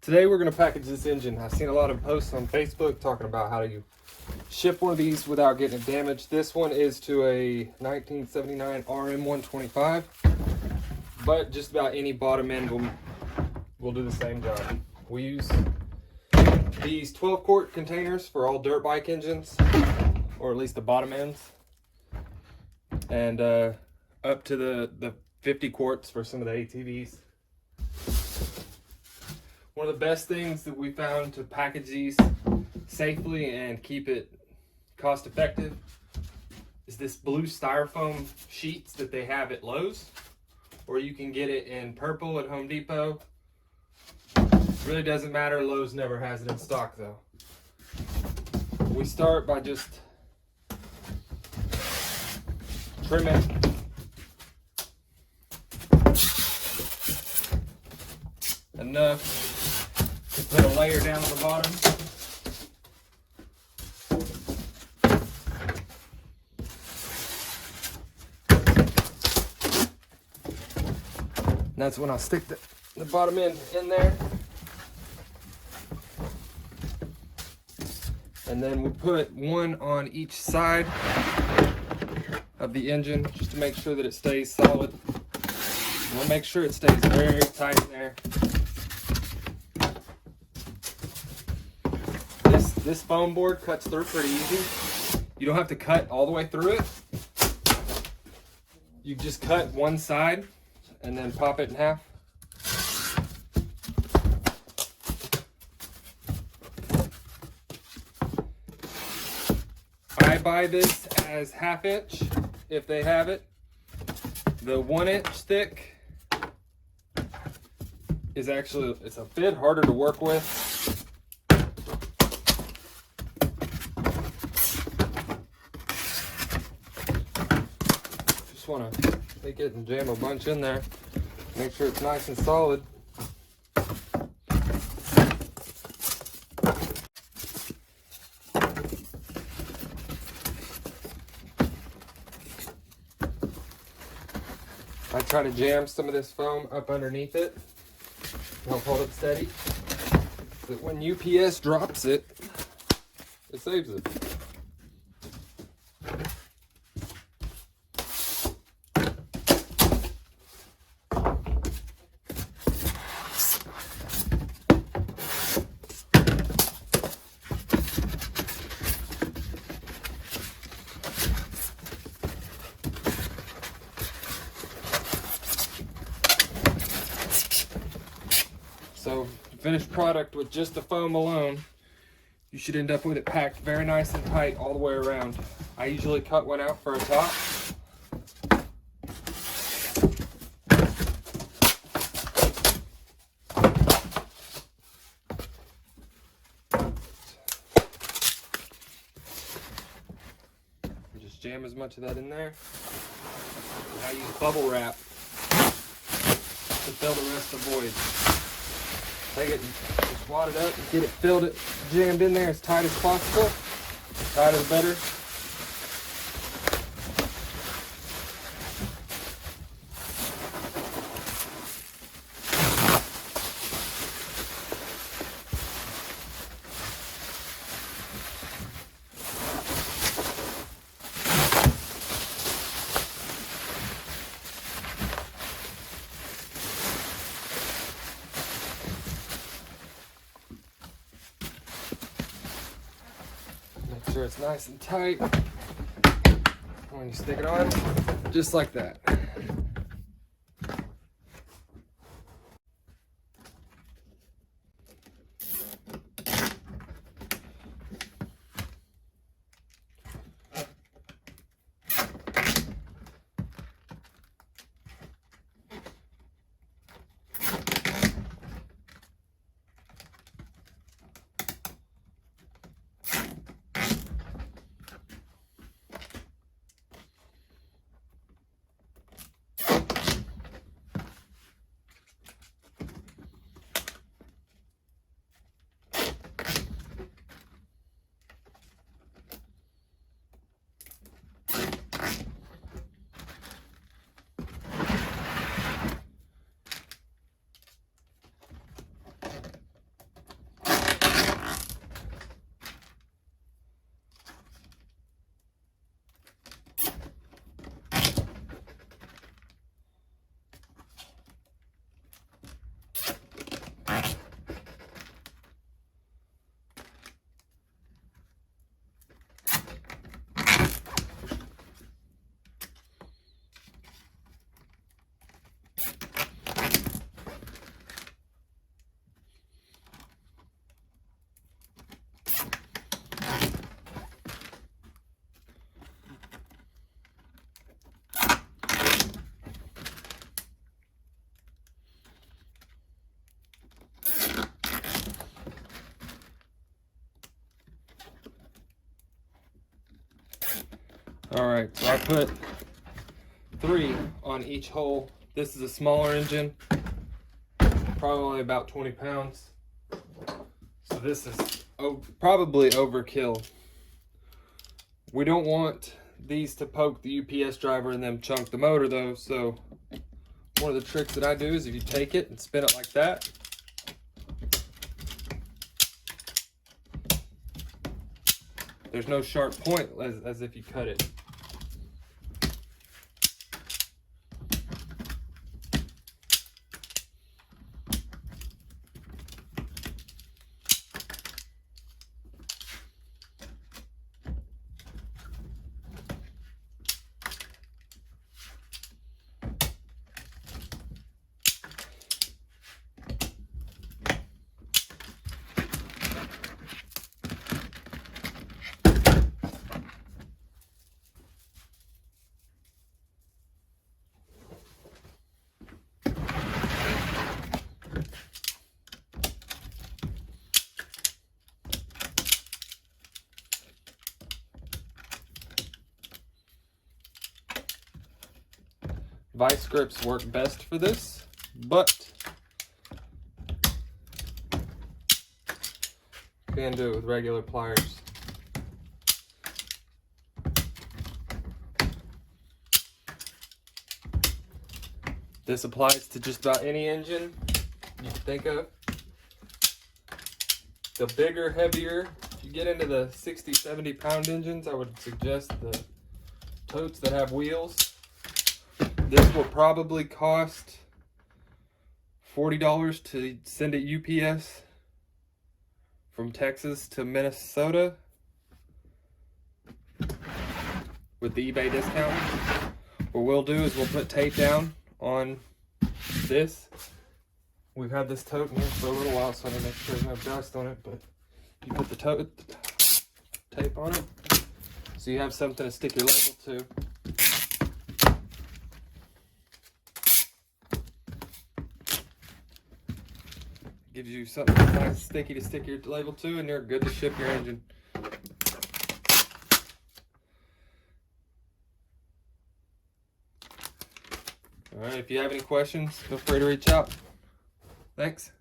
Today we're going to package this engine. I've seen a lot of posts on Facebook talking about how you ship one of these without getting it damaged. This one is to a 1979 RM125, but just about any bottom end will do the same job. We use these 12-quart containers for all dirt bike engines, or at least the bottom ends, and up to the 50 quarts for some of the ATVs. One of the best things that we found to package these safely and keep it cost effective is this blue styrofoam sheets that they have at Lowe's, or you can get it in purple at Home Depot. Really doesn't matter, Lowe's never has it in stock though. We start by just trimming enough to put a layer down at the bottom. And that's when I stick the bottom end in there. And then we put one on each side of the engine just to make sure that it stays solid. We'll make sure it stays very tight in there. This foam board cuts through pretty easy. You don't have to cut all the way through it. You just cut one side and then pop it in half. I buy this as 1/2 inch if they have it. The 1 inch thick is actually, it's a bit harder to work with. Just want to take it and jam a bunch in there. Make sure it's nice and solid. I try to jam some of this foam up underneath it to help hold it steady, so that when UPS drops it, it saves it. So, finished product with just the foam alone, you should end up with it packed very nice and tight all the way around. I usually cut one out for a top. Just jam as much of that in there. And I use bubble wrap to fill the rest of the void. Take it and just wad it up and get it filled, jammed in there as tight as possible. The tighter the better. Make sure it's nice and tight when you stick it on, just like that. All right, so I put 3 on each hole. This is a smaller engine, probably only about 20 pounds. So this is probably overkill. We don't want these to poke the UPS driver and then chunk the motor though. So one of the tricks that I do is if you take it and spin it like that, there's no sharp point as if you cut it. Vice grips work best for this, but you can do it with regular pliers. This applies to just about any engine you can think of. The bigger, heavier, if you get into the 60, 70 pound engines, I would suggest the totes that have wheels. This will probably cost $40 to send it UPS from Texas to Minnesota with the eBay discount. What we'll do is we'll put tape down on this. We've had this tote in here for a little while, so I need to make sure there's no dust on it, but you put the tape on it so you have something to stick your label to. Gives you something nice sticky to stick your label to, and you're good to ship your engine. All right, if you have any questions, feel free to reach out. Thanks.